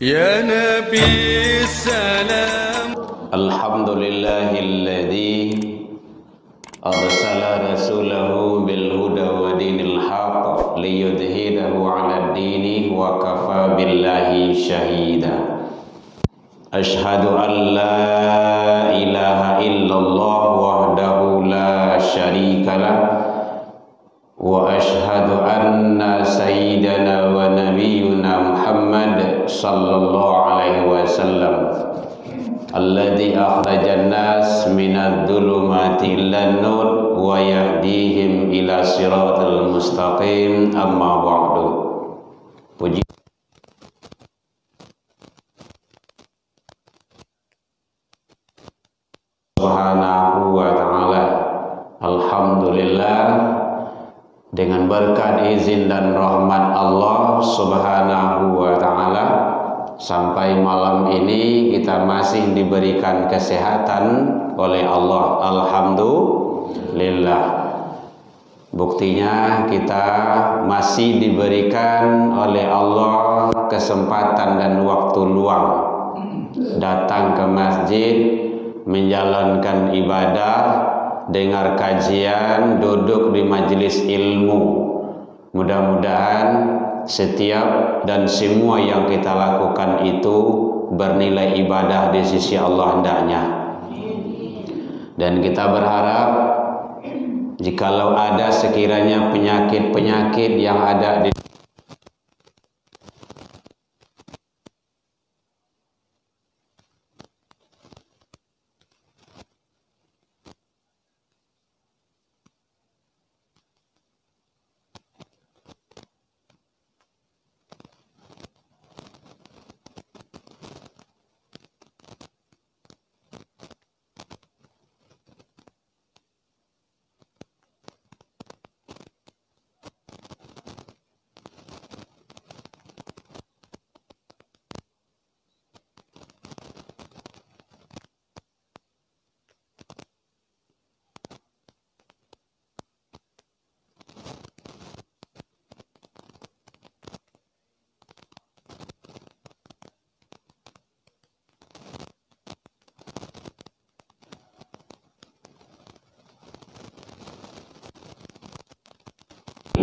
يا نبي السلام. الحمد لله الذي أرسل رسوله بالهدى ودين الحق ليظهره على الدين وكفى بالله شهيدا. أشهد أن لا إله إلا الله وحده لا شريك له وأشهد أن سيدنا ونبينا محمد صلى الله عليه وسلم الذي أخرج الناس من الظلمات إلى النور ويهديهم إلى صراط المستقيم. أما بعد. Puji Subhanahu wa ta'ala. Alhamdulillah, dengan berkat izin dan rahmat Allah Subhanahu wa ta'ala, sampai malam ini kita masih diberikan kesehatan oleh Allah. Alhamdulillah. Buktinya kita masih diberikan oleh Allah kesempatan dan waktu luang datang ke masjid, menjalankan ibadah, dengar kajian, duduk di majelis ilmu. Mudah-mudahan setiap dan semua yang kita lakukan itu bernilai ibadah di sisi Allah hendaknya. Dan kita berharap jikalau ada sekiranya penyakit-penyakit yang ada di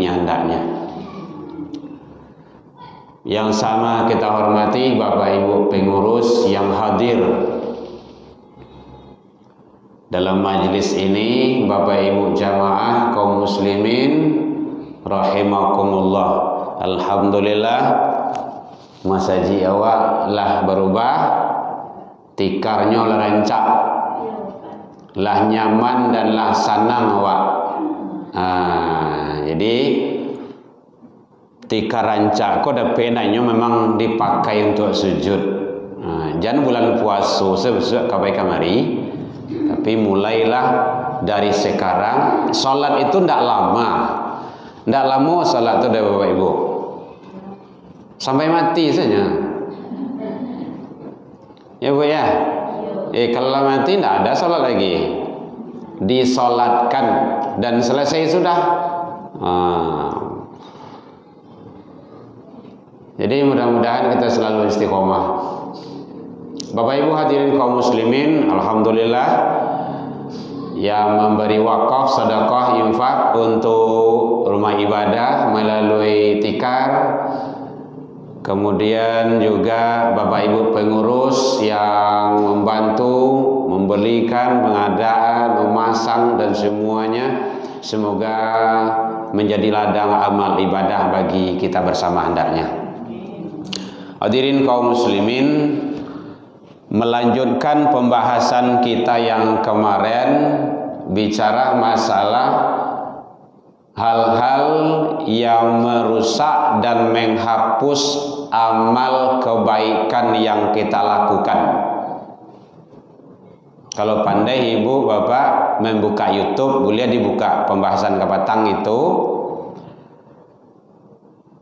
hendaknya. Yang sama kita hormati Bapak Ibu pengurus yang hadir dalam majelis ini, Bapak Ibu jamaah kaum muslimin rahimakumullah. Alhamdulillah, masaji awak lah berubah, tikarnya lah rancak, lah nyaman dan lah sanang awak. Jadi tikar rancak kok ada penanya memang dipakai untuk sujud. Jangan bulan puasa sebesar kapai kamari, tapi mulailah dari sekarang. Salat itu ndak lama salat itu dari Bapak Ibu sampai mati saja. Ya Bu ya. Kalau mati ndak ada salat lagi, disolatkan dan selesai sudah. Jadi mudah-mudahan kita selalu istiqomah. Bapak Ibu hadirin kaum muslimin, alhamdulillah yang memberi wakaf, sedekah, infak untuk rumah ibadah melalui tikar. Kemudian juga Bapak Ibu pengurus yang membantu membelikan, pengadaan, memasang dan semuanya, semoga menjadi ladang amal ibadah bagi kita bersama hendaknya. Hadirin kaum muslimin, melanjutkan pembahasan kita yang kemarin bicara masalah hal-hal yang merusak dan menghapus amal kebaikan yang kita lakukan. Kalau pandai ibu bapak membuka YouTube, boleh dibuka pembahasan kapatang itu.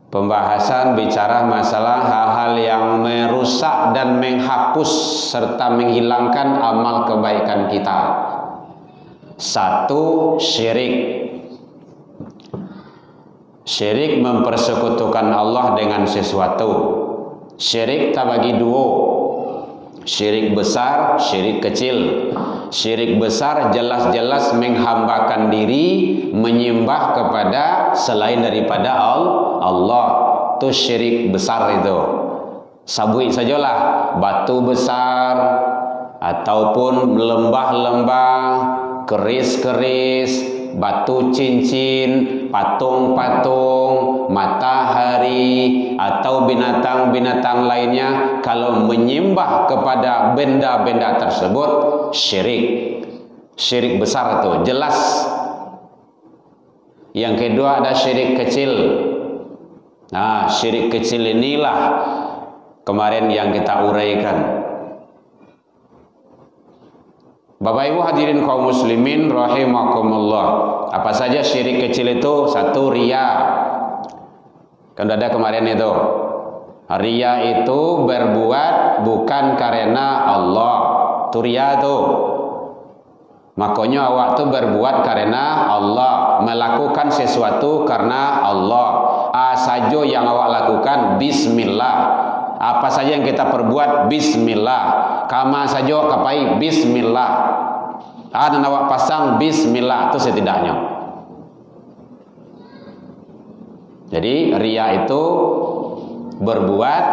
Pembahasan bicara masalah hal-hal yang merusak dan menghapus serta menghilangkan amal kebaikan kita. Satu, syirik. Syirik mempersekutukan Allah dengan sesuatu. Syirik terbagi dua. Syirik besar, syirik kecil. Syirik besar jelas-jelas menghambakan diri menyembah kepada selain daripada Allah. Itu syirik besar itu. Sabui sajalah batu besar ataupun lembah-lembah, keris-keris, batu cincin, patung-patung, matahari atau binatang-binatang lainnya, kalau menyembah kepada benda-benda tersebut syirik. Syirik besar itu jelas. Yang kedua ada syirik kecil. Nah, syirik kecil inilah kemarin yang kita uraikan. Bapak Ibu hadirin kaum muslimin rahimakumullah. Apa saja syirik kecil itu? Satu, riya. Kan ada kemarin itu. Riya itu berbuat bukan karena Allah. Itu riya itu. Makanya awak tu berbuat karena Allah, melakukan sesuatu karena Allah. Saja yang awak lakukan bismillah. Apa saja yang kita perbuat bismillah. Kama saja kapai bismillah. Dan awak pasang bismillah itu setidaknya. Jadi riya itu berbuat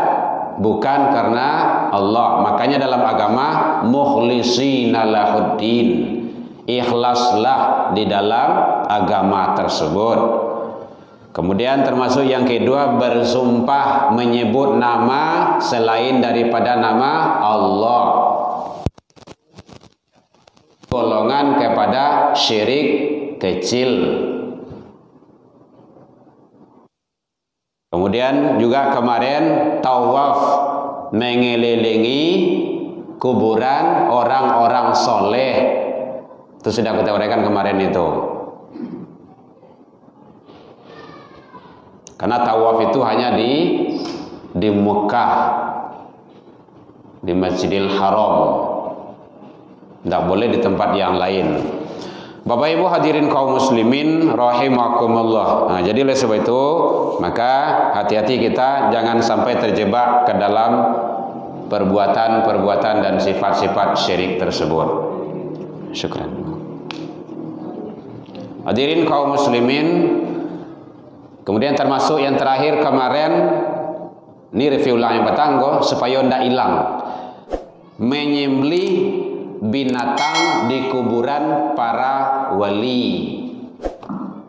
bukan karena Allah. Makanya dalam agama mukhlishina lahuddin. Ikhlaslah di dalam agama tersebut. Kemudian termasuk yang kedua, bersumpah menyebut nama selain daripada nama Allah. Golongan kepada syirik kecil. Kemudian juga kemarin tawaf mengelilingi kuburan orang-orang soleh. Itu sudah kita uraikan kemarin itu. Karena tawaf itu hanya di Mekah, di Masjidil Haram. Tidak boleh di tempat yang lain. Bapak Ibu hadirin kaum muslimin rahimakumullah. Nah, jadi oleh sebab itu, maka hati-hati kita jangan sampai terjebak ke dalam perbuatan-perbuatan dan sifat-sifat syirik tersebut. Syukran. Hadirin kaum muslimin, kemudian termasuk yang terakhir kemarin, ini review ulang yang petanggo supaya tidak hilang. Menyembelih binatang di kuburan para wali,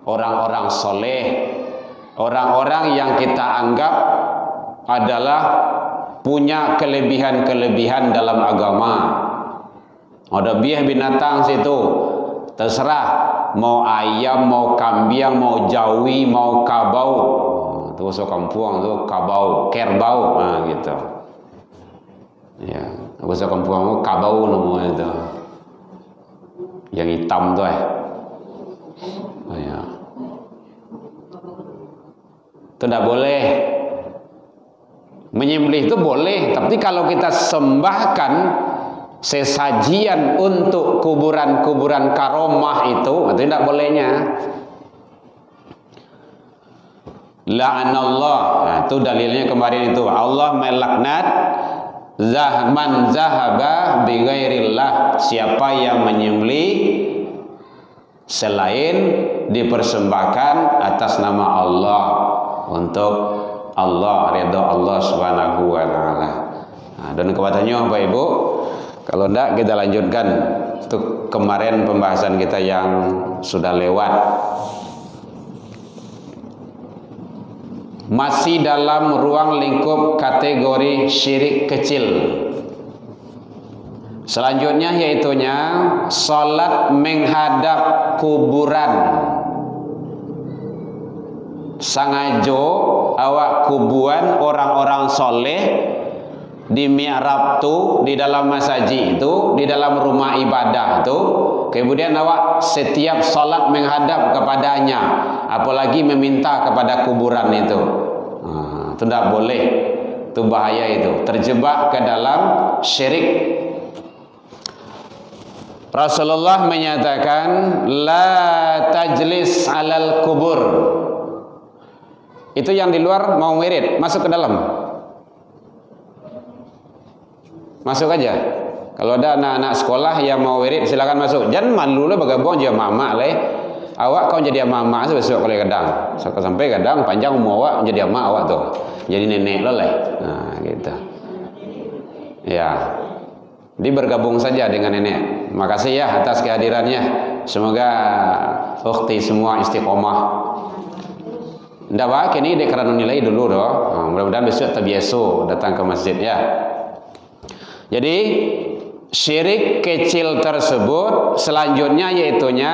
orang-orang soleh, orang-orang yang kita anggap adalah punya kelebihan-kelebihan dalam agama. Ada biah binatang situ, terserah mau ayam, mau kambing, mau jawi, mau kabau. Itu bahasa kampung itu kabau, kerbau, nah gitu. Ya, bahasa kampung itu kabau namanya itu. Yang hitam tuh Oh ya. Itu tidak boleh. Menyembelih itu boleh, tapi kalau kita sembahkan sesajian untuk kuburan-kuburan karomah itu tidak bolehnya. La'anallah. Nah, itu dalilnya kemarin itu. Allah melaknat man zahaba bighairillah. Siapa yang menyembelih selain dipersembahkan atas nama Allah, untuk Allah, ridha Allah Subhanahu wa taala. Nah, dan kewatannya Bapak Ibu, kalau tidak kita lanjutkan untuk kemarin pembahasan kita yang sudah lewat. Masih dalam ruang lingkup kategori syirik kecil. Selanjutnya yaitunya salat menghadap kuburan. Sangajo awak kuburan orang-orang soleh di mi'rab tu, di dalam masjid itu, di dalam rumah ibadah tu, kemudian awak setiap salat menghadap kepadanya, apalagi meminta kepada kuburan itu. Itu tidak boleh. Itu bahaya, itu terjebak ke dalam syirik. Rasulullah menyatakan la tajlis alal kubur. Itu yang di luar mau wirid, masuk ke dalam. Masuk aja. Kalau ada anak-anak sekolah yang mau wirid silakan masuk. Jangan malu lah bergabung jadi mama leh. Awak kau jadi mama besok kalau kadang. Sampai kadang panjang umur awak jadi mama awak tuh. Jadi nenek lo leh. Nah, gitu. Ya. Di bergabung saja dengan nenek. Makasih ya atas kehadirannya. Semoga ukhti semua istiqomah. Ndak apa kini dek karena nilai dulu doh. Mudah-mudahan besok terbiasa datang ke masjid ya. Jadi syirik kecil tersebut selanjutnya yaitunya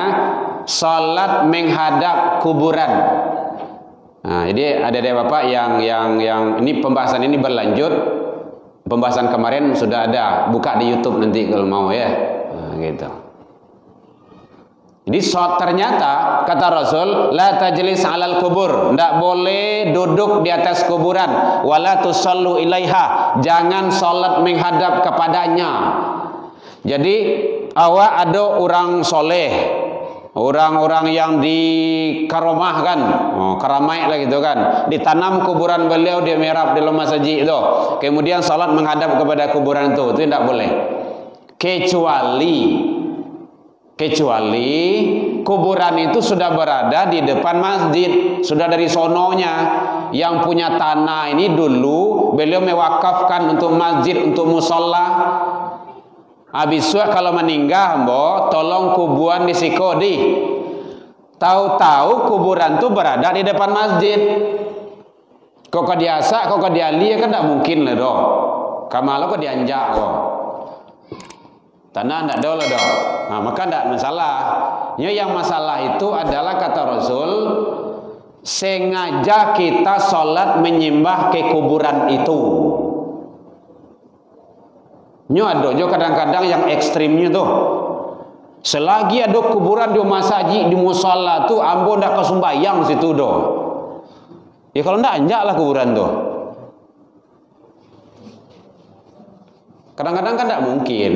salat menghadap kuburan. Nah, jadi ada bapak yang ini pembahasan ini berlanjut. Pembahasan kemarin sudah ada, buka di YouTube nanti kalau mau ya. Nah, gitu. Jadi ternyata kata Rasul, la tajlis 'alal kubur, ndak boleh duduk di atas kuburan, wala tusallu ilaiha, jangan salat menghadap kepadanya. Jadi awak ada orang soleh, orang-orang yang dikaromahkan, karamai lah gitu kan, ditanam kuburan beliau di mihrab di dalam masjid itu, kemudian salat menghadap kepada kuburan itu tidak boleh, kecuali kuburan itu sudah berada di depan masjid, sudah dari sononya. Yang punya tanah ini dulu beliau mewakafkan untuk masjid, untuk musola. Habis itu kalau meninggal, tolong kuburan disikodi. Tahu-tahu kuburan itu berada di depan masjid. Kok diasa, kok diali kan tidak mungkin lah doh. Kamalo kok dianjak kok. Tanah tidak ada lah doh. Nah, maka tidak masalah. Yang masalah itu adalah kata Rasul, sengaja kita sholat menyembah ke kuburan itu. Ada kadang-kadang yang ekstrimnya tuh. Selagi ada kuburan di masjid, di musala tuh, ambo ndak kesumbayang situ doh. Ya kalau ndak anjak lah kuburan tuh. Kadang-kadang kan ndak mungkin.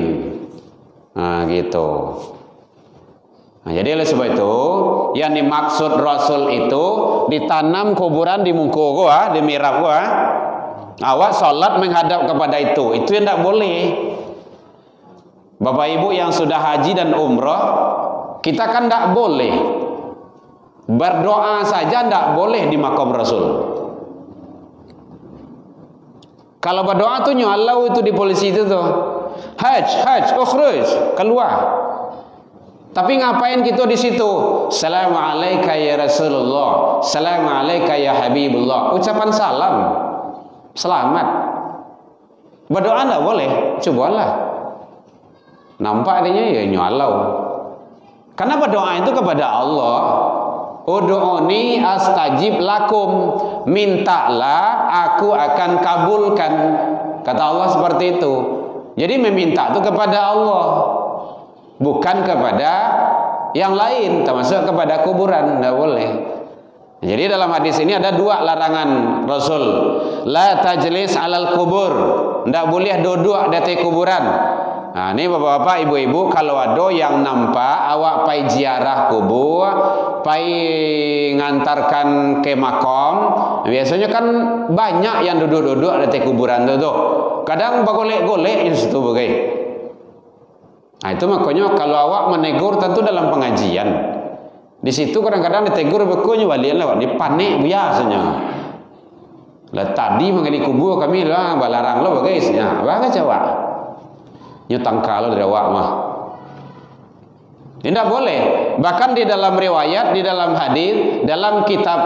Nah gitu. Nah, jadi oleh sebab itu yang dimaksud Rasul itu ditanam kuburan di muka gua, di mihrab gua. Awak sholat menghadap kepada itu yang tidak boleh. Bapak ibu yang sudah haji dan umrah, kita kan tidak boleh berdoa saja, tidak boleh di makam Rasul. Kalau berdoa tuh nyalau itu di polisi itu tuh, haj, ukhruj, keluar. Tapi ngapain kita di situ? Assalamualaikum ya Rasulullah, Assalamualaikum ya Habibullah, ucapan salam. Selamat. Berdoa enggak boleh, cobalah. Nampak adanya ya nyalau. Karena berdoa itu kepada Allah. Ud'uni astajib lakum, mintalah aku akan kabulkan. Kata Allah seperti itu. Jadi meminta itu kepada Allah, bukan kepada yang lain, termasuk kepada kuburan, enggak boleh. Jadi dalam hadis ini ada dua larangan Rasul. La tajlis 'alal kubur, ndak boleh duduk di atas kuburan. Nah, ini bapak-bapak, ibu-ibu, kalau ada yang nampak awak pai ziarah kubur, pai ngantarkan ke makam, biasanya kan banyak yang duduk-duduk di atas kuburan itu. Kadang bagolek-golek di situ bagai. Nah, itu makanya kalau awak menegur tentu dalam pengajian. Di situ kadang-kadang ditegur bekunya walian lah, dipanik biasanya. Lah tadi mengali kubur kami lah balarang lo bagaisnya. Bagai cawak. Nyutang kalau dari awak mah. Tidak boleh. Bahkan di dalam riwayat, di dalam hadis, dalam kitab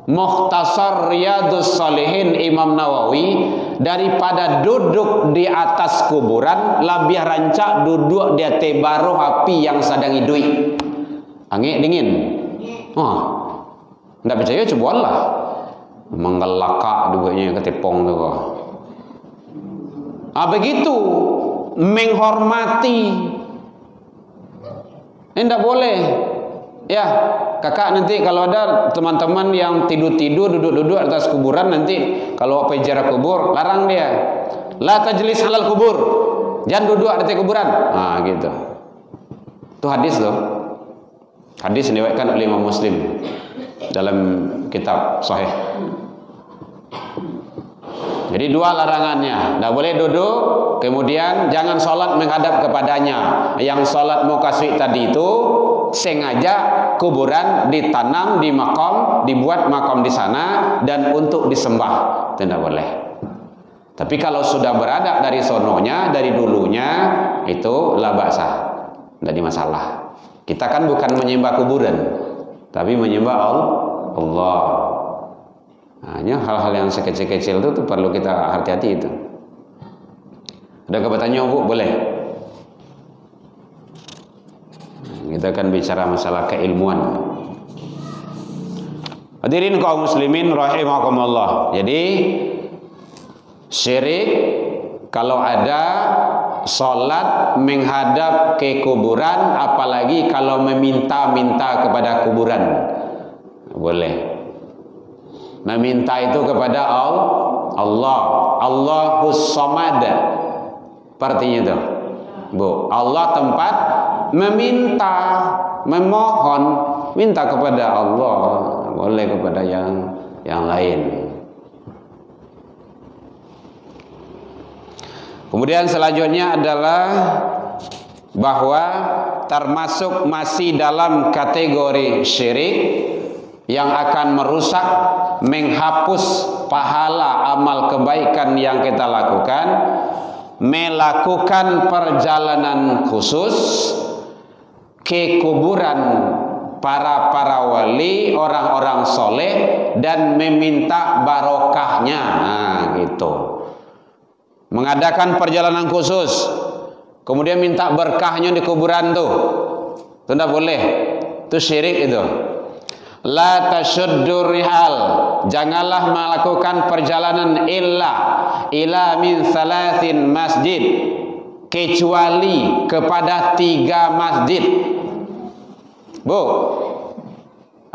Mukhtasar Riyadhus Shalihin Imam Nawawi, daripada duduk di atas kuburan lebih rancak duduk di atas baru api yang sedang hidup. Angin dingin. Enggak percaya cobalah. Menggelakak duanya ketepong tu. Begitu menghormati. Enggak boleh. Ya, kakak nanti kalau ada teman-teman yang tidur-tidur duduk-duduk atas kuburan, nanti kalau apa jarak kubur larang dia. La tajlis 'alal kubur. Jangan duduk di atas kuburan. Gitu. Itu hadis loh. Hadis diriwayatkan oleh Imam Muslim dalam kitab Sahih. Jadi dua larangannya. Tidak boleh duduk, kemudian jangan sholat menghadap kepadanya. Yang sholat muka suik tadi itu sengaja kuburan ditanam di makam, dibuat makam di sana dan untuk disembah. Tidak boleh. Tapi kalau sudah berada dari sononya, dari dulunya, itu la ba'sa. Tidak masalah. Kita kan bukan menyembah kuburan, tapi menyembah Allah. Hanya hal-hal yang sekecil-kecil itu perlu kita hati-hati itu. Ada kebertanyaan Bu? Boleh. Kita akan bicara masalah keilmuan. Hadirin kaum muslimin rahimakumullah. Jadi syirik kalau ada salat menghadap ke kuburan, apalagi kalau meminta-minta kepada kuburan. Boleh. Meminta itu kepada Allah. Allahus Samad. Artinya itu, Bu. Allah tempat meminta, memohon, minta kepada Allah, boleh kepada yang lain. Kemudian selanjutnya adalah bahwa termasuk masih dalam kategori syirik yang akan merusak, menghapus pahala amal kebaikan yang kita lakukan, melakukan perjalanan khusus ke kuburan para wali, orang-orang soleh, dan meminta barokahnya. Nah, gitu. Mengadakan perjalanan khusus, kemudian minta berkahnya di kuburan tuh, itu tidak boleh. Itu syirik itu. La tasyuddur rihal, janganlah melakukan perjalanan ila min salasin masjid, kecuali kepada 3 masjid. Bu,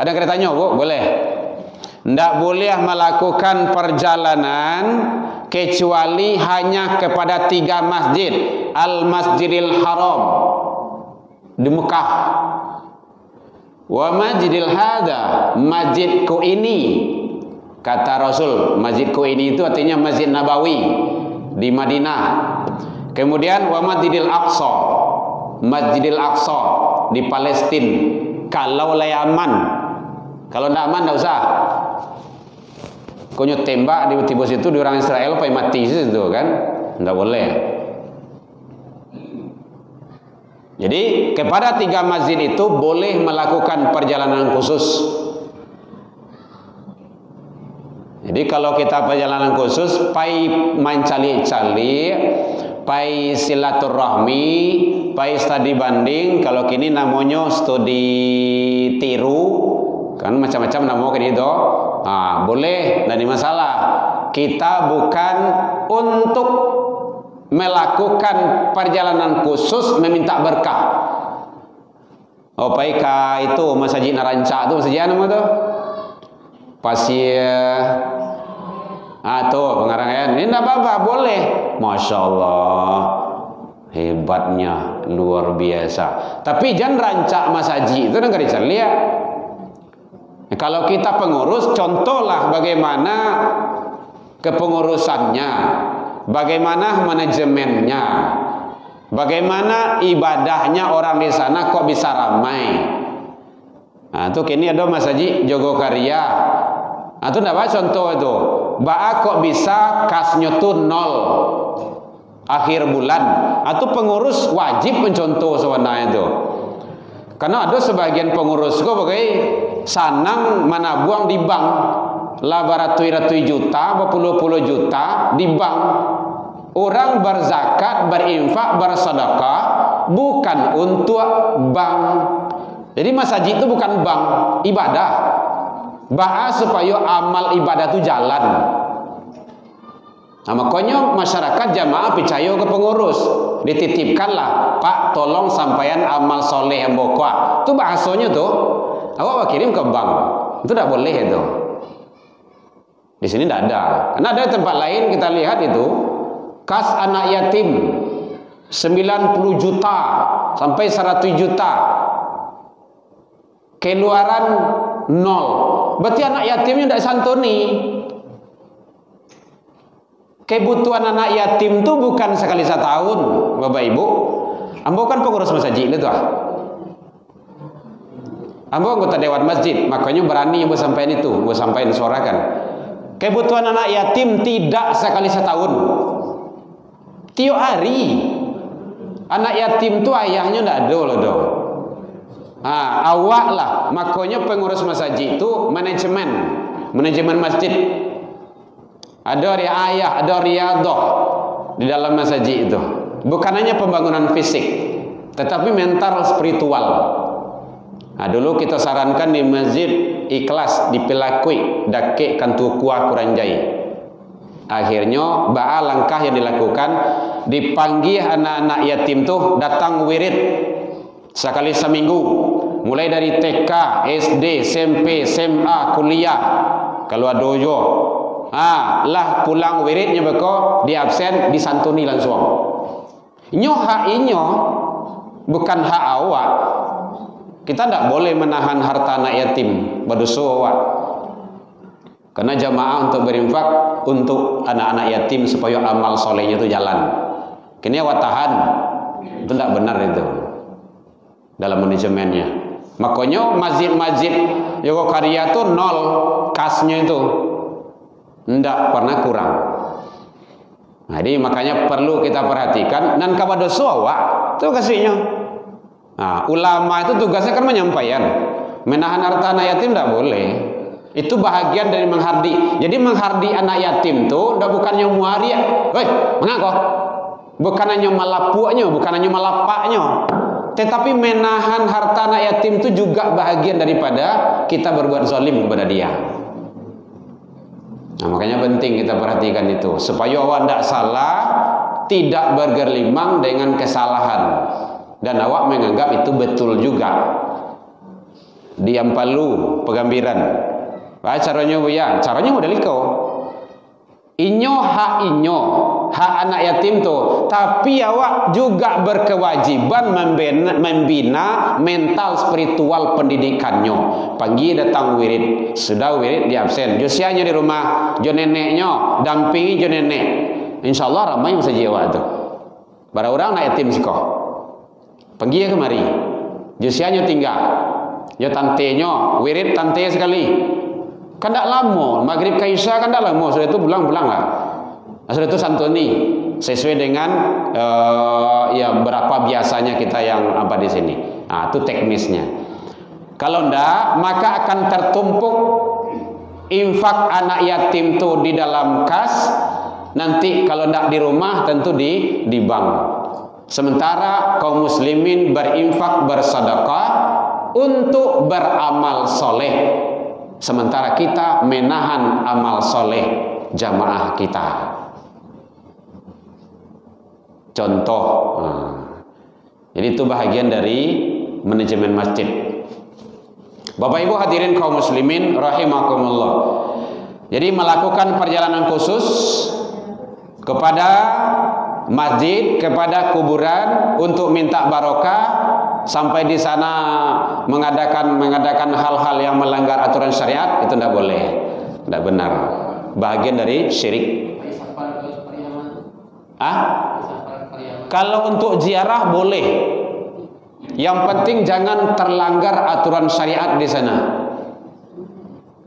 ada keretanya Bu? Boleh. Tidak boleh melakukan perjalanan kecuali hanya kepada 3 masjid. Al-Masjidil Haram di Mekah, wa Masjidil Hada, masjidku ini. Kata Rasul, masjidku ini itu artinya Masjid Nabawi di Madinah. Kemudian wa Masjidil Aqsa, Masjidil Aqsa di Palestina. Kalau layaman, kalau tidak aman tidak usah. Konyol tembak di tibus itu di orang Israel sampai mati itu kan, tidak boleh. Jadi kepada 3 masjid itu boleh melakukan perjalanan khusus. Jadi kalau kita perjalanan khusus, pai mencali-cali, pai silaturahmi, pai studi banding. Kalau kini namanya studi tiru, kan macam-macam namanya kini itu. Nah, boleh, tidak ada masalah. Kita bukan untuk melakukan perjalanan khusus meminta berkah. Oh, baik itu masjid Naranca itu masjid nama tu? Pasir. Tuh pengarang ini tidak apa-apa, boleh. Masya Allah, hebatnya luar biasa. Tapi jangan rancak masjid itu nggak dicari. Kalau kita pengurus, contohlah bagaimana kepengurusannya, bagaimana manajemennya, bagaimana ibadahnya orang di sana kok bisa ramai. Nah, itu kini ada masjid Jogokarya. Nah, itu apa contoh itu? Ba'a kok bisa kasnya tuh 0 akhir bulan. Atau pengurus wajib mencontoh sebenarnya itu. Karena ada sebagian pengurus kok bagai sanang manabuang di bank. Lah beratus-ratus juta, berpuluh-puluh juta di bank. Orang berzakat, berinfak, bersedekah bukan untuk bank. Jadi masjid itu bukan bank, ibadah. Bahas supaya amal ibadah itu jalan. Nah, makanya masyarakat jamaah percaya ke pengurus, dititipkanlah, Pak, tolong sampaian amal soleh yang bokok. Itu bahasanya tuh, awak kirim ke bank. Itu tidak boleh itu. Di sini tidak ada. Karena ada tempat lain kita lihat itu, kas anak yatim 90 juta sampai 100 juta, keluaran 0. Berarti anak yatimnya tidak santuni. Kebutuhan anak yatim tuh bukan sekali setahun, Bapak Ibu. Ambo kan pengurus masjid itu Ambo anggota dewan masjid, makanya berani Ambo sampaikan itu, Ambo sampaikan suarakan. Kebutuhan anak yatim tidak sekali setahun. Tiap hari. Anak yatim tuh ayahnya ndak ada loh. Awak lah, makanya pengurus masjid itu manajemen masjid. Ada riayah, ada riadah di dalam masjid itu. Bukan hanya pembangunan fisik, tetapi mental spiritual. Dulu kita sarankan di masjid ikhlas dipelakui dake kantu kuah kuranjai. Akhirnya ba'a langkah yang dilakukan, dipanggil anak-anak yatim tuh datang wirid sekali seminggu, mulai dari TK, SD, SMP, SMA, kuliah. Kalau ada dojo, lah pulang wiridnya beko, di absen, disantuni langsung. Inyo hak inyo, bukan hak awak. Kita tidak boleh menahan harta anak yatim, berdosa awak. Karena jamaah untuk berinfak untuk anak-anak yatim supaya amal solehnya itu jalan. Kini awak tahan, itu tidak benar itu dalam manajemennya. Makanya masjid-masjid Yogokarya itu nol kasnya itu, tidak pernah kurang. Jadi makanya perlu kita perhatikan dan kabar dosa awak itu kasihnya. Ulama itu tugasnya kan menyampaikan, menahan harta anak yatim tidak boleh. Itu bahagian dari menghardi. Jadi menghardi anak yatim tuh udah bukannya muari, hei, mengako? Bukan hanya malapuaknya, bukan hanya malapaknya, tetapi menahan harta anak yatim itu juga bahagian daripada kita berbuat zalim kepada dia. Makanya penting kita perhatikan itu supaya awak tidak salah, tidak bergelimang dengan kesalahan dan awak menganggap itu betul juga. Diam palu pegambiran. Caranya caranya model iko. Inyo, hak anak yatim tuh. Tapi awak juga berkewajiban membina mental spiritual pendidikannya. Panggil datang wirid, sudah wirid di absen. Josianya di rumah, jo neneknya, dampingi jo nenek. Insya Allah ramai masa jiwa tuh. Bara orang anak yatim siko. Panggil kemari. Josianya tinggal. Jo tantenya, wirid tante sekali. Kan tak lama, maghrib ke isya kan tak lama, sudah itu pulang-pulang lah. Sudah itu santuni sesuai dengan berapa biasanya kita yang apa di sini. Itu teknisnya. Kalau ndak, maka akan tertumpuk infak anak yatim tuh di dalam kas. Nanti kalau ndak di rumah tentu di bank. Sementara kaum muslimin berinfak bersedekah untuk beramal soleh. Sementara kita menahan amal soleh jamaah kita. Contoh, jadi itu bahagian dari manajemen masjid. Bapak Ibu hadirin kaum muslimin rahimakumullah. Jadi melakukan perjalanan khusus kepada masjid, kepada kuburan untuk minta barokah. Sampai di sana mengadakan hal-hal yang melanggar aturan syariat, itu tidak boleh, tidak benar, bagian dari syirik. Kalau untuk ziarah boleh, yang penting jangan terlanggar aturan syariat di sana.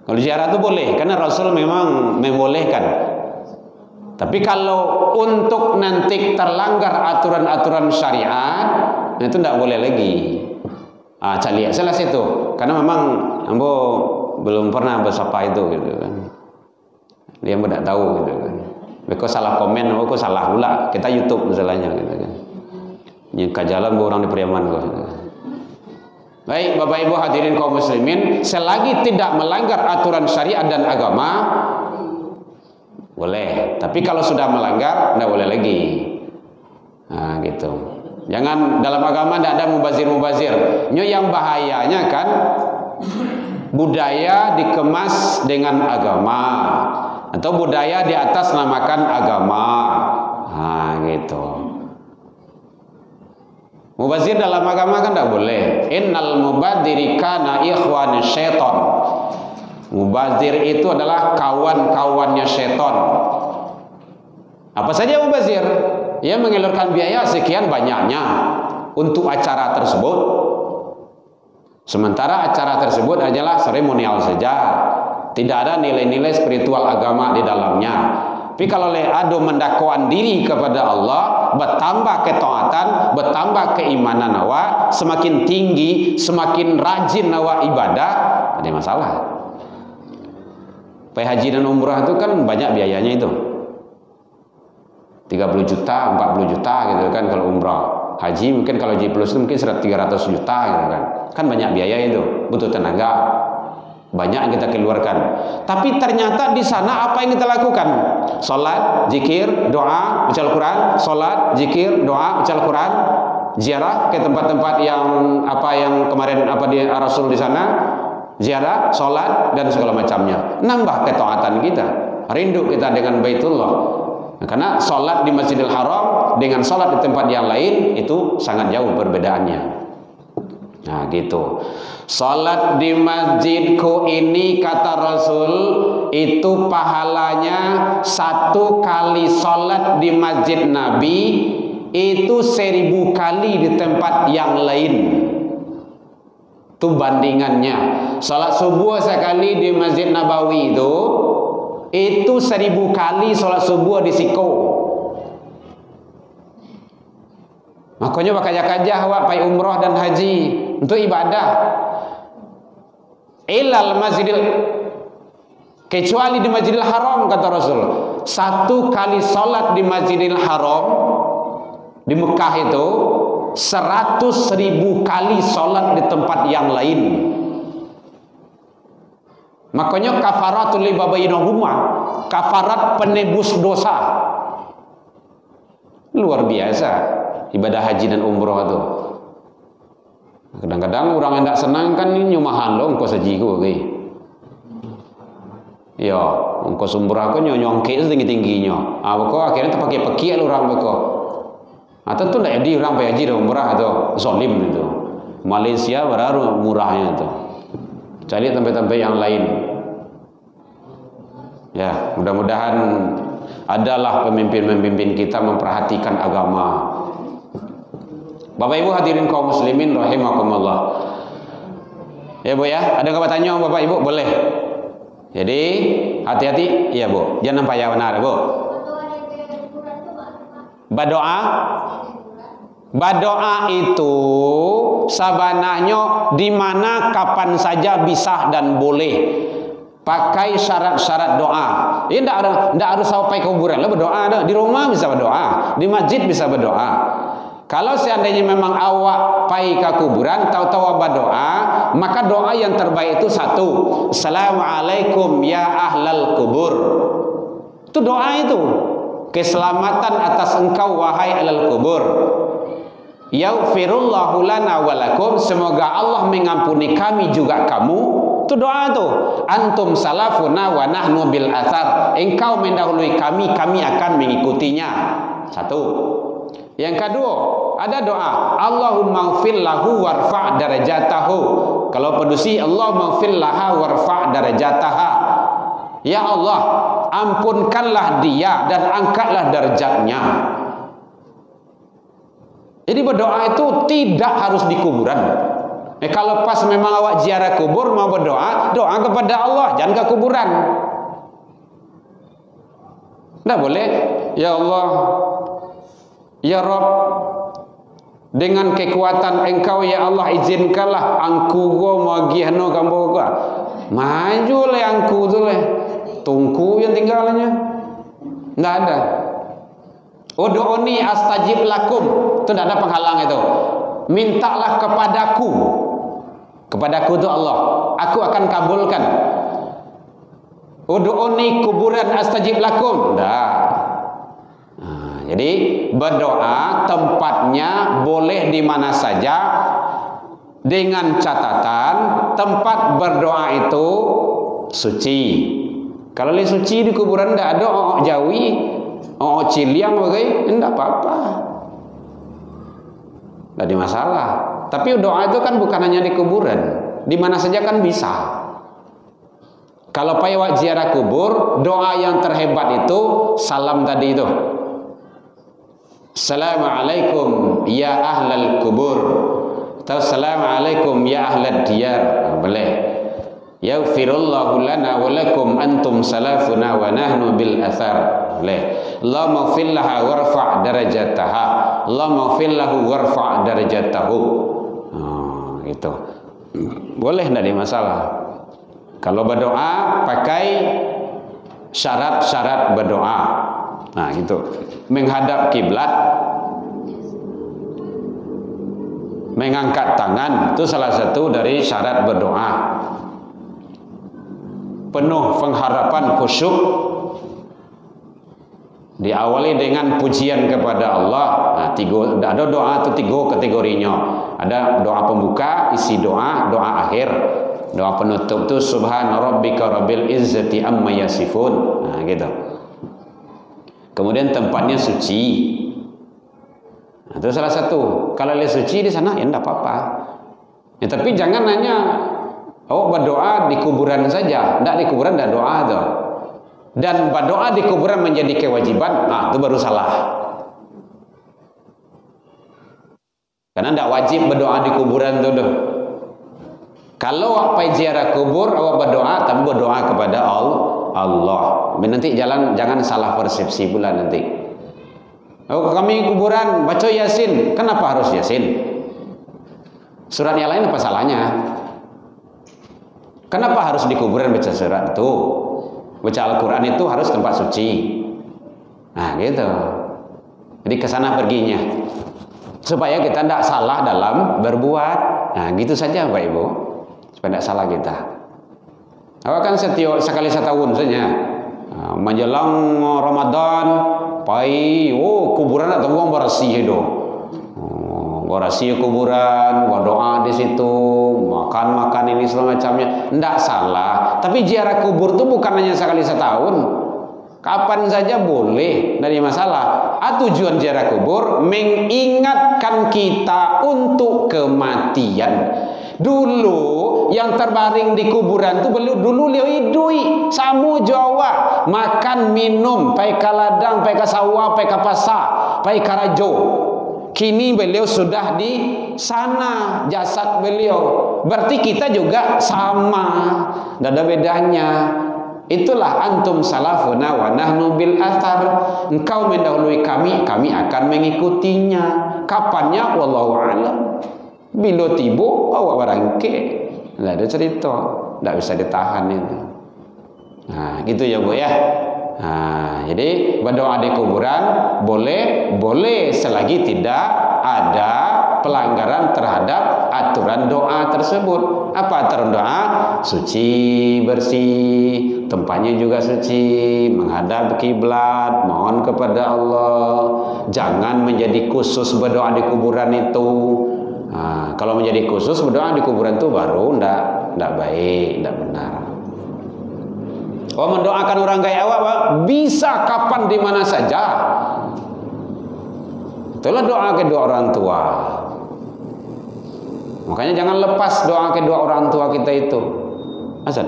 Kalau ziarah itu boleh, karena Rasul memang membolehkan. Tapi kalau untuk nanti terlanggar aturan-aturan syariat, itu tidak boleh lagi. Cari salah situ, karena memang ambo belum pernah bersapa itu gitu kan. Dia tidak tahu gitu kan. Beko salah komen, kok salah pula. Kita YouTube misalnya gitu kan. Nyeka jalan orang di Priaman kok. Gitu. Baik, Bapak Ibu hadirin kaum muslimin, selagi tidak melanggar aturan syariat dan agama boleh. Tapi kalau sudah melanggar, tidak boleh lagi. Gitu. Jangan dalam agama tidak ada mubazir-mubazir. Yang bahayanya kan budaya dikemas dengan agama atau budaya di atas namakan agama. Gitu. Mubazir dalam agama kan tidak boleh. Innal mubadziri kana ikhwan syaitan. Mubazir itu adalah kawan-kawannya syaitan. Apa saja mubazir? Ia mengelurkan biaya sekian banyaknya untuk acara tersebut. Sementara acara tersebut adalah seremonial saja, tidak ada nilai-nilai spiritual agama di dalamnya. Tapi kalau ado mendakwakan diri kepada Allah, bertambah ketaatan, bertambah keimanan awak, semakin tinggi, semakin rajin awak ibadah, ada masalah. Pergi haji dan umrah itu kan banyak biayanya itu. 30 juta, 40 juta gitu kan kalau umrah. Haji mungkin kalau haji plus itu mungkin 300 juta gitu kan. Kan banyak biaya itu, butuh tenaga. Banyak yang kita keluarkan. Tapi ternyata di sana apa yang kita lakukan? Salat, zikir, doa, baca Al-Quran. Salat, zikir, doa, baca Al-Quran. Ziarah ke tempat-tempat yang kemarin di Rasul di sana. Ziarah, salat dan segala macamnya. Nambah ketaatan kita. Rindu kita dengan Baitullah. Karena salat di Masjidil Haram dengan salat di tempat yang lain itu sangat jauh perbedaannya. Nah gitu. Salat di masjidku ini kata Rasul itu pahalanya 1 kali salat di masjid Nabi itu 1000 kali di tempat yang lain. Itu bandingannya. Salat subuh sekali di Masjid Nabawi itu 1000 kali salat subuh di Siko. Makanya bakajah-kajah awak pai umrah dan haji untuk ibadah. Ilal masjidil, kecuali di Masjidil Haram kata Rasul. 1 kali salat di Masjidil Haram di Mekah itu 100.000 kali salat di tempat yang lain. Makanya kafaratul libabainahuma, kafarat penebus dosa. Luar biasa ibadah haji dan umrah itu. Kadang-kadang orang yang tidak senang kan nyumahan lo engkau sajiku okay. Ya, engkau umrah kau nyongke setinggi-tingginya. Beko akhirnya terpakai peki orang beko. Tentu tidak jadi orang haji dan umrah itu zalim itu. Malaysia baru murahnya itu. Cari tempat-tempat yang lain. Ya, mudah-mudahan adalah pemimpin-pemimpin kita memperhatikan agama. Bapak Ibu hadirin kaum muslimin rahimakumullah. Ya Bu ya, ada yang bertanya Bapak Ibu boleh. Jadi hati-hati ya Bu, jangan payah benar Bu. Berdoa, berdoa itu sabananya di mana kapan saja bisa dan boleh. Pakai syarat-syarat doa. Ya tidak harus sampai kuburan lah berdoa. Di rumah bisa berdoa, di masjid bisa berdoa. Kalau seandainya memang awak pai ke kuburan, tahu-tahu berdoa, maka doa yang terbaik itu 1. Assalamualaikum ya ahlal kubur. Itu doa itu. Keselamatan atas engkau wahai ahlal kubur. Yaghfirullahu lana walakum. Semoga Allah mengampuni kami juga kamu. Itu doa itu. Antum salafuna wa nahnu bil athar. Engkau mendahului kami, kami akan mengikutinya. 1. Yang kedua, ada doa Allahumma ighfir lahu warfa' darajatahu. Kalau pedusi Allahumma ighfir laha warfa' darajataha. Ya Allah, ampunkanlah dia dan angkatlah derajatnya. Jadi berdoa itu tidak harus di kuburan. Kalau pas memang awak ziarah kubur mau berdoa, doa kepada Allah, jangan ke kuburan. Tidak boleh. Ya Allah, ya Rabb, dengan kekuatan engkau ya Allah izinkanlah angku go magi hano kambo go. Maju le angku tu le. Tungku yang tinggalnya. Enggak ada. Ud'uni astajib lakum. Itu tidak ada penghalang itu. Mintalah kepadaku. Kepadaku itu Allah. Aku akan kabulkan. Ud'uni kuburan astajib lakum. Dah. Jadi berdoa tempatnya boleh di mana saja dengan catatan tempat berdoa itu suci. Kalau li suci di kuburan tidak ada Jawi, Ciliang bagai, tidak apa-apa, tidak ada masalah. Tapi doa itu kan bukan hanya di kuburan, di mana saja kan bisa. Kalau payah ziarah kubur, doa yang terhebat itu salam tadi itu. Assalamualaikum ya ahlal kubur, atau Assalamualaikum ya ahlad diyar, boleh. Yaghfirullahu lana wa lakum antum salafuna wa nahnu bil athar, boleh. Allahumma ighfir laha warfa' darajataha, Allahumma ighfir lahu warfa' darajatahu. Gitu. Boleh, tidak ada masalah. Kalau berdoa pakai syarat-syarat berdoa. Nah, gitu. Menghadap kiblat, mengangkat tangan, itu salah satu dari syarat berdoa. Penuh pengharapan, khusyuk, diawali dengan pujian kepada Allah. Nah, ada doa itu tiga kategorinya. Ada doa pembuka, isi doa, doa akhir. Doa penutup itu subhana rabbika rabbil izzati amma yasifun. Nah, gitu. Kemudian tempatnya suci. Nah, itu salah satu. Kalau lihat suci di sana ya tidak apa-apa. Ya, tapi jangan hanya berdoa di kuburan saja. Tidak, di kuburan tidak doa tuh. Dan berdoa di kuburan menjadi kewajiban. Nah, itu baru salah. Karena tidak wajib berdoa di kuburan tuh. Kalau apa ziarah kubur, awak berdoa, tapi berdoa kepada Allah. Nanti jangan salah persepsi pula nanti. Kami kuburan baca Yasin, kenapa harus Yasin? Surat yang lain apa salahnya? Kenapa harus di kuburan baca surat itu? Baca Al-Quran itu harus tempat suci. Nah, gitu. Jadi ke sana perginya, supaya kita tidak salah dalam berbuat. Nah, gitu saja Bapak Ibu, supaya tidak salah kita. Awak kan sekali setahun saja. Menjelang Ramadan, pai, kuburan atau gua bersih itu. Bersih kuburan, berdoa di situ, makan ini semacamnya. Tidak salah. Tapi ziarah kubur itu bukan hanya sekali setahun. Kapan saja boleh, tidak ada masalah. Tujuan ziarah kubur mengingatkan kita untuk kematian. Dulu yang terbaring di kuburan itu dulu liau idui samu Jawa, makan minum pai ka ladang, pai ka sawah, pai ka pasar, pai ka rajo. Kini beliau sudah di sana, jasad beliau. Berarti kita juga sama, tidak ada bedanya. Itulah antum salafuna wa nahnu bil athar. Engkau mendahului kami, kami akan mengikutinya. Kapannya wallahu a'lam. Bila tiba awak barangke. Tidak ada cerita, tidak bisa ditahan itu. Nah, gitu ya Bu ya. Nah, jadi berdoa di kuburan boleh selagi tidak ada pelanggaran terhadap aturan doa tersebut. Apa aturan doa? Suci, bersih, tempatnya juga suci, menghadap kiblat, mohon kepada Allah. Jangan menjadi khusus berdoa di kuburan itu. Nah, kalau menjadi khusus berdoa di kuburan itu baru tidak baik, tidak benar. Mendoakan orang kayak awak bisa kapan di mana saja. Itulah doa kedua orang tua. Makanya jangan lepas doa kedua orang tua kita itu. Hasan.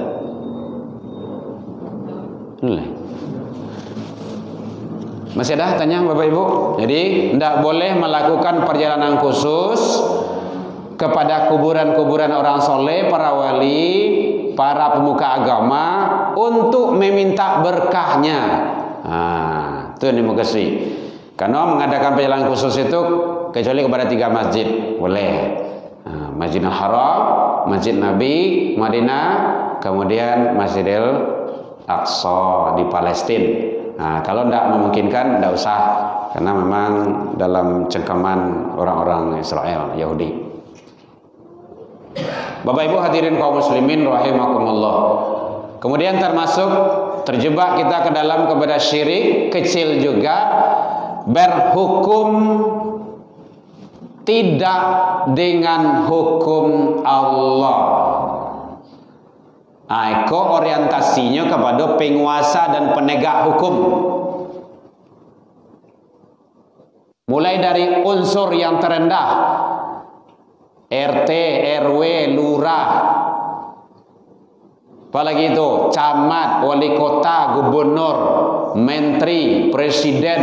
Masih ada tanya Bapak Ibu? Jadi tidak boleh melakukan perjalanan khusus kepada kuburan-kuburan orang soleh, para wali, para pemuka agama untuk meminta berkahnya. Nah, itu yang dimukasi. Karena mengadakan perjalanan khusus itu kecuali kepada 3 masjid boleh. Nah, Masjidil Haram, Masjid Nabi Madinah, kemudian Masjidil Aqsa di Palestina. Nah, kalau tidak memungkinkan tidak usah, karena memang dalam cengkaman orang-orang Israel, Yahudi. Bapak Ibu hadirin kaum muslimin rahimakumullah. Kemudian termasuk terjebak kita ke dalam kepada syirik kecil juga, berhukum tidak dengan hukum Allah. Itu orientasinya kepada penguasa dan penegak hukum. Mulai dari unsur yang terendah, RT, RW, lurah, apalagi itu camat, wali kota, gubernur, menteri, presiden.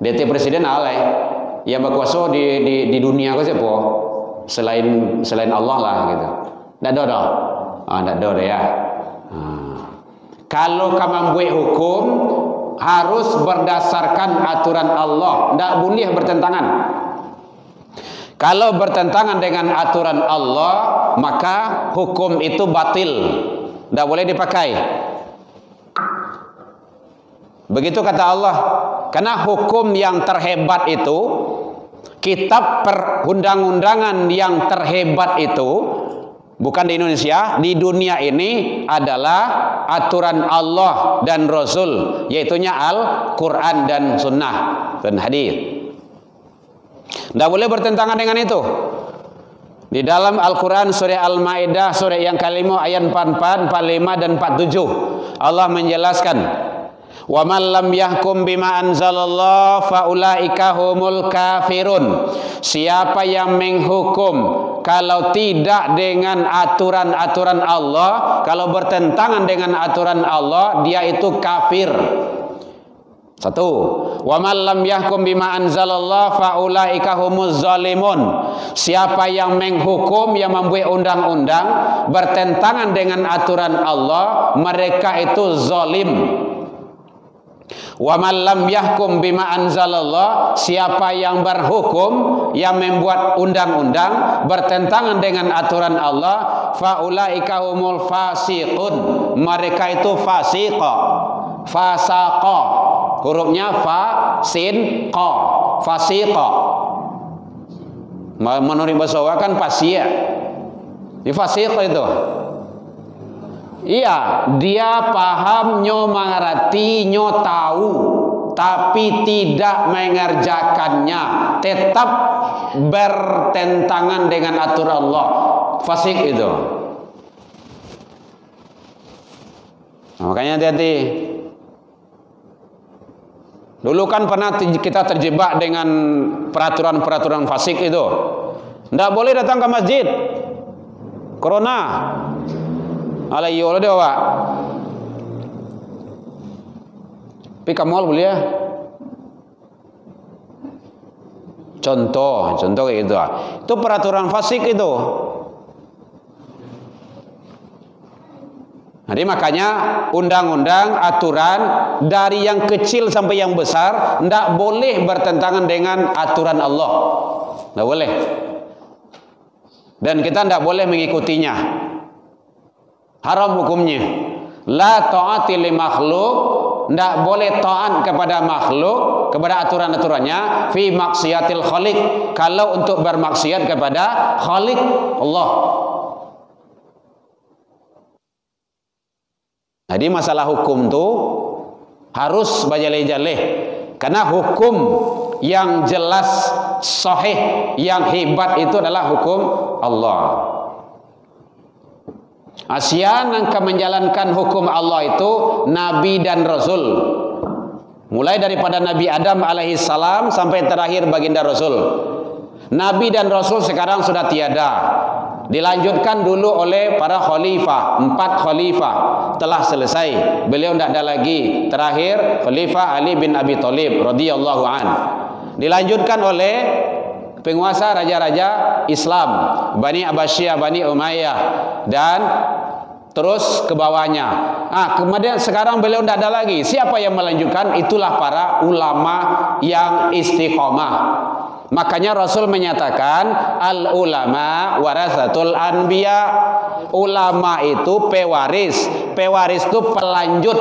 DT presiden alai. Yang berkuasa di dunia ke siapa? Selain Allah lah gitu. Tak ada dah. Tak ada dah ya. Kalau kamu buat hukum harus berdasarkan aturan Allah, tidak boleh bertentangan. Kalau bertentangan dengan aturan Allah, maka hukum itu batil, tidak boleh dipakai. Begitu kata Allah. Karena hukum yang terhebat itu, kitab perundang-undangan yang terhebat itu, bukan di Indonesia, di dunia ini adalah aturan Allah dan Rasul, yaitunya Al-Quran dan Sunnah dan Hadis. Tidak boleh bertentangan dengan itu. Di dalam Al-Quran surah Al-Ma'idah surah yang kelima ayat 44, 45 dan 47 Allah menjelaskan, wa man lam yahkum bima anzalallah faulaika humul kafirun. Siapa yang menghukum kalau tidak dengan aturan-aturan Allah, kalau bertentangan dengan aturan Allah, dia itu kafir. Satu, wa man lam yahkum bima anzalallah faulaika humuz zalimun. Siapa yang menghukum, yang membuat undang-undang bertentangan dengan aturan Allah, mereka itu zalim. Wa man lam yahkum bima anzalallah, siapa yang berhukum, yang membuat undang-undang bertentangan dengan aturan Allah, faulaika humul fasiqun. Mereka itu fasiqa. Fasaqa, hurufnya fa sin qa, fasiqa. Menurut bahasa Jawa kan fasia. Di fasiqa itu. Iya, dia paham, nyo mengerti, nyo tahu, tapi tidak mengerjakannya, tetap bertentangan dengan aturan Allah. Fasik itu. Makanya hati-hati. Dulu kan pernah kita terjebak dengan peraturan-peraturan fasik itu. Tidak boleh datang ke masjid. Corona. Alayyo dia Pak. Pi ke mall boleh ya? Contoh kayak gitu. Itu peraturan fasik itu. Jadi makanya undang-undang, aturan dari yang kecil sampai yang besar tidak boleh bertentangan dengan aturan Allah. Tidak boleh. Dan kita tidak boleh mengikutinya. Haram hukumnya. La ta'ati li makhluk, tidak boleh taat kepada makhluk, kepada aturan-aturannya fi maksiatil khaliq, kalau untuk bermaksiat kepada khaliq Allah. Jadi masalah hukum tu harus bajaleh-jaleh, karena hukum yang jelas sahih, yang hebat itu adalah hukum Allah. Yang akan menjalankan hukum Allah itu Nabi dan Rasul, mulai daripada Nabi Adam alaihissalam sampai terakhir baginda Rasul. Nabi dan Rasul sekarang sudah tiada. Dilanjutkan dulu oleh para khalifah, 4 khalifah telah selesai. Beliau tidak ada lagi. Terakhir Khalifah Ali bin Abi Thalib radhiyallahu an. Dilanjutkan oleh penguasa raja-raja Islam, Bani Abbasiyah, Bani Umayyah, dan terus ke bawahnya. Kemudian sekarang beliau tidak ada lagi. Siapa yang melanjutkan? Itulah para ulama yang istiqomah. Makanya Rasul menyatakan al ulama warasatul anbiya. Ulama itu pewaris. Pewaris itu pelanjut.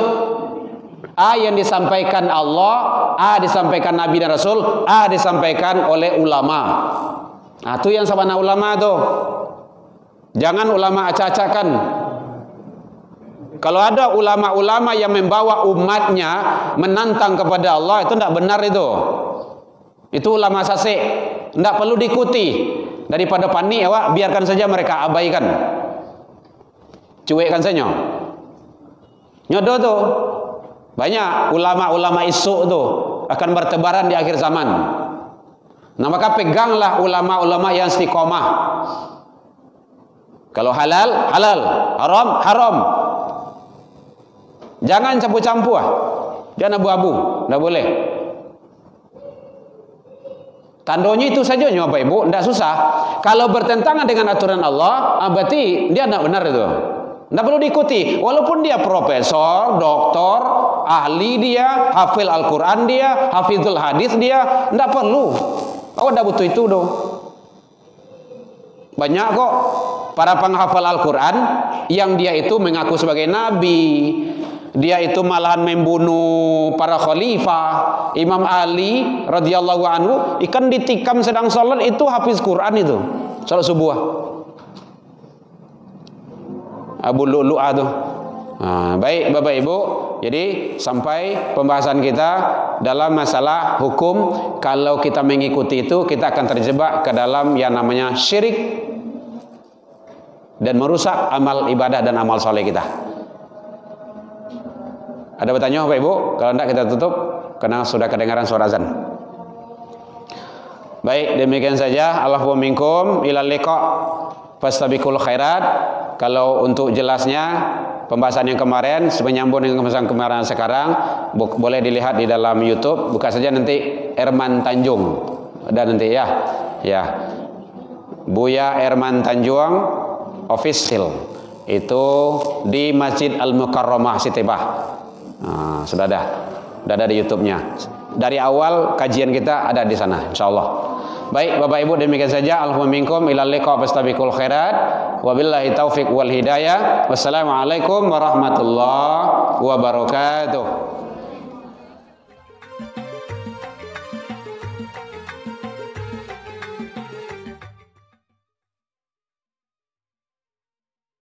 Yang disampaikan Allah, disampaikan Nabi dan Rasul, disampaikan oleh ulama. Itu yang sabana ulama tuh. Jangan ulama acak-acakan. Kalau ada ulama-ulama yang membawa umatnya menantang kepada Allah, itu tidak benar itu. Itu ulama sasik, tidak perlu diikuti. Daripada panik awak, biarkan saja mereka, abaikan, cuekkan saja. Nyodoh tuh banyak ulama-ulama isuk tuh akan bertebaran di akhir zaman. Nah maka peganglah ulama-ulama yang istiqomah. Kalau halal, halal, haram, haram. Jangan campur-campur, jangan abu-abu, tidak boleh. Tandonya itu saja Bapak Ibu, tidak susah. Kalau bertentangan dengan aturan Allah, berarti dia tidak benar itu. Tidak perlu diikuti. Walaupun dia profesor, doktor, ahli dia, hafil Al-Quran dia, hafizul hadis dia, tidak perlu. Oh, tidak butuh itu doh. Banyak kok para penghafal Al-Quran yang dia itu mengaku sebagai nabi. Dia itu malahan membunuh para khalifah. Imam Ali radhiyallahu anhu ikan ditikam sedang sholat itu hafiz Quran itu. Sholat subuh. Abu Lu'lu'ah tuh. Nah, baik Bapak Ibu, jadi sampai pembahasan kita dalam masalah hukum. Kalau kita mengikuti itu, kita akan terjebak ke dalam yang namanya syirik dan merusak amal ibadah dan amal soleh kita. Ada bertanya Bapak Ibu? Kalau tidak kita tutup karena sudah kedengaran suara azan. Baik, demikian saja. Allahu minkum ilal liqa fastabiqul khairat. Kalau untuk jelasnya pembahasan yang kemarin menyambung dengan pembahasan kemarin sekarang boleh dilihat di dalam YouTube. Buka saja nanti Erman Tanjung. Ada nanti ya. Ya. Buya Erman Tanjung official. Itu di Masjid Al-Mukarramah Sitibah. Nah, sudah ada di YouTube-nya. Dari awal kajian kita ada di sana, insyaallah. Baik, Bapak Ibu, demikian saja. Alhamdulillah minkum ilal liqa fastabiqul khairat. Wabillahi taufiq wal hidayah. Wassalamualaikum warahmatullahi wabarakatuh.